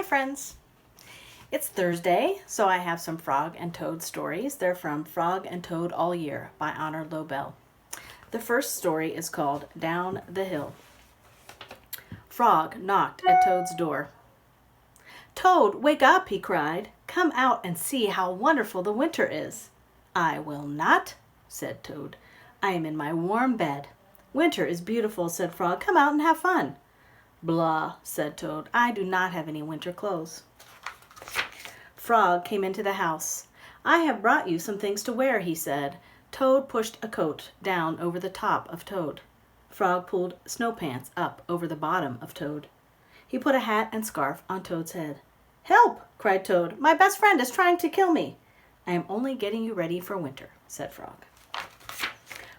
Hi friends, it's Thursday, so I have some Frog and Toad stories. They're from Frog and Toad All Year by Honor Lobel. The first story is called Down the Hill. Frog knocked at Toad's door. "Toad, wake up," he cried. "Come out and see how wonderful the winter is." "I will not," said Toad. "I am in my warm bed." "Winter is beautiful," said Frog. "Come out and have fun." "Blah," said Toad. "I do not have any winter clothes." Frog came into the house. "I have brought you some things to wear," he said. Toad pushed a coat down over the top of Toad. Frog pulled snow pants up over the bottom of Toad. He put a hat and scarf on Toad's head. "Help!" cried Toad. "My best friend is trying to kill me." "I am only getting you ready for winter," said Frog.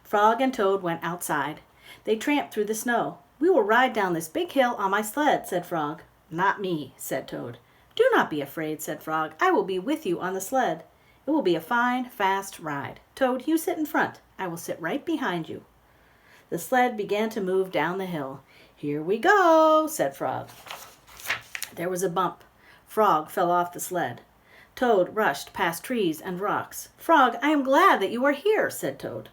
Frog and Toad went outside. They tramped through the snow. "We will ride down this big hill on my sled," said Frog. "Not me," said Toad. "Do not be afraid," said Frog. "I will be with you on the sled. It will be a fine, fast ride. Toad, you sit in front. I will sit right behind you." The sled began to move down the hill. "Here we go," said Frog. There was a bump. Frog fell off the sled. Toad rushed past trees and rocks. "Frog, I am glad that you are here," said Toad.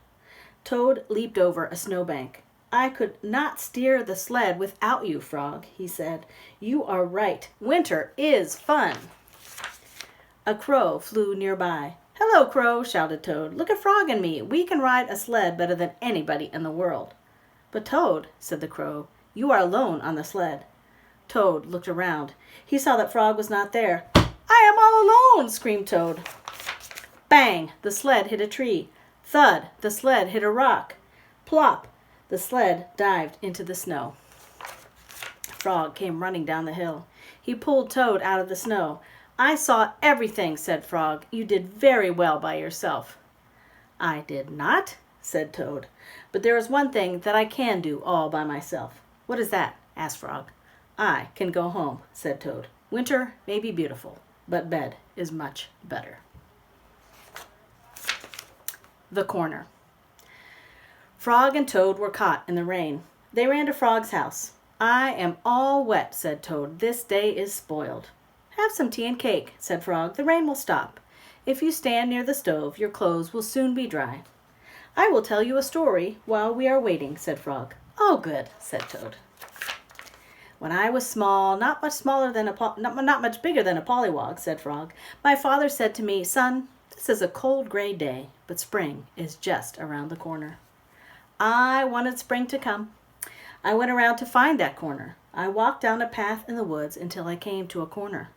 Toad leaped over a snowbank. "I could not steer the sled without you, Frog," he said. "You are right. Winter is fun." A crow flew nearby. "Hello, Crow," shouted Toad. "Look at Frog and me. We can ride a sled better than anybody in the world." "But Toad," said the Crow, "you are alone on the sled." Toad looked around. He saw that Frog was not there. "I am all alone!" screamed Toad. Bang! The sled hit a tree. Thud! The sled hit a rock. Plop! The sled dived into the snow. Frog came running down the hill. He pulled Toad out of the snow. "I saw everything," said Frog. "You did very well by yourself." "I did not," said Toad. "But there is one thing that I can do all by myself." "What is that?" asked Frog. "I can go home," said Toad. "Winter may be beautiful, but bed is much better." The corner. Frog and Toad were caught in the rain. They ran to Frog's house. "I am all wet," said Toad. "This day is spoiled." "Have some tea and cake," said Frog. "The rain will stop. If you stand near the stove, your clothes will soon be dry." "I will tell you a story while we are waiting," said Frog. "Oh, good," said Toad. "When I was small, not much bigger than a pollywog," said Frog, "my father said to me, 'Son, this is a cold gray day, but spring is just around the corner.' I wanted spring to come. I went around to find that corner. I walked down a path in the woods until I came to a corner.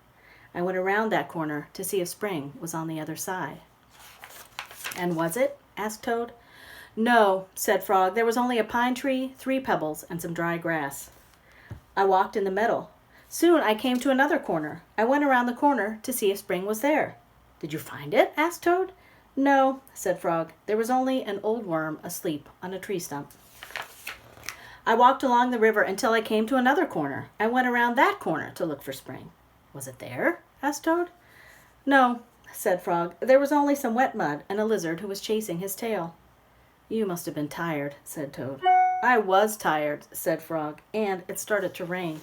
I went around that corner to see if spring was on the other side." "And was it?" asked Toad. "No," said Frog. "There was only a pine tree, 3 pebbles, and some dry grass. I walked in the middle. Soon I came to another corner. I went around the corner to see if spring was there." "Did you find it?" asked Toad. "No," said Frog. "There was only an old worm asleep on a tree stump." "I walked along the river until I came to another corner. I went around that corner to look for spring." "Was it there?" asked Toad. "No," said Frog. "There was only some wet mud and a lizard who was chasing his tail." "You must have been tired," said Toad. "I was tired," said Frog, "and it started to rain.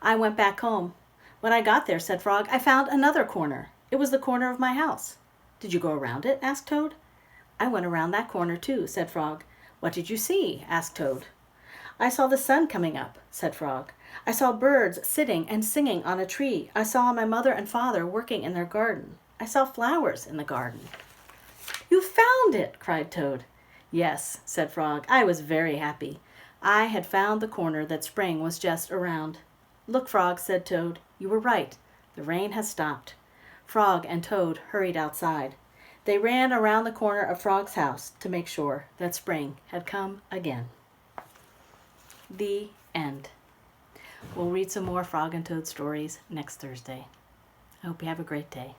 I went back home. When I got there," said Frog, "I found another corner. It was the corner of my house." "Did you go around it?" asked Toad. "I went around that corner too," said Frog. "What did you see?" asked Toad. "I saw the sun coming up," said Frog. "I saw birds sitting and singing on a tree. I saw my mother and father working in their garden. I saw flowers in the garden." "You found it!" cried Toad. "Yes," said Frog. "I was very happy. I had found the corner that spring was just around." "Look, Frog," said Toad. "You were right. The rain has stopped." Frog and Toad hurried outside. They ran around the corner of Frog's house to make sure that spring had come again. The end. We'll read some more Frog and Toad stories next Thursday. I hope you have a great day.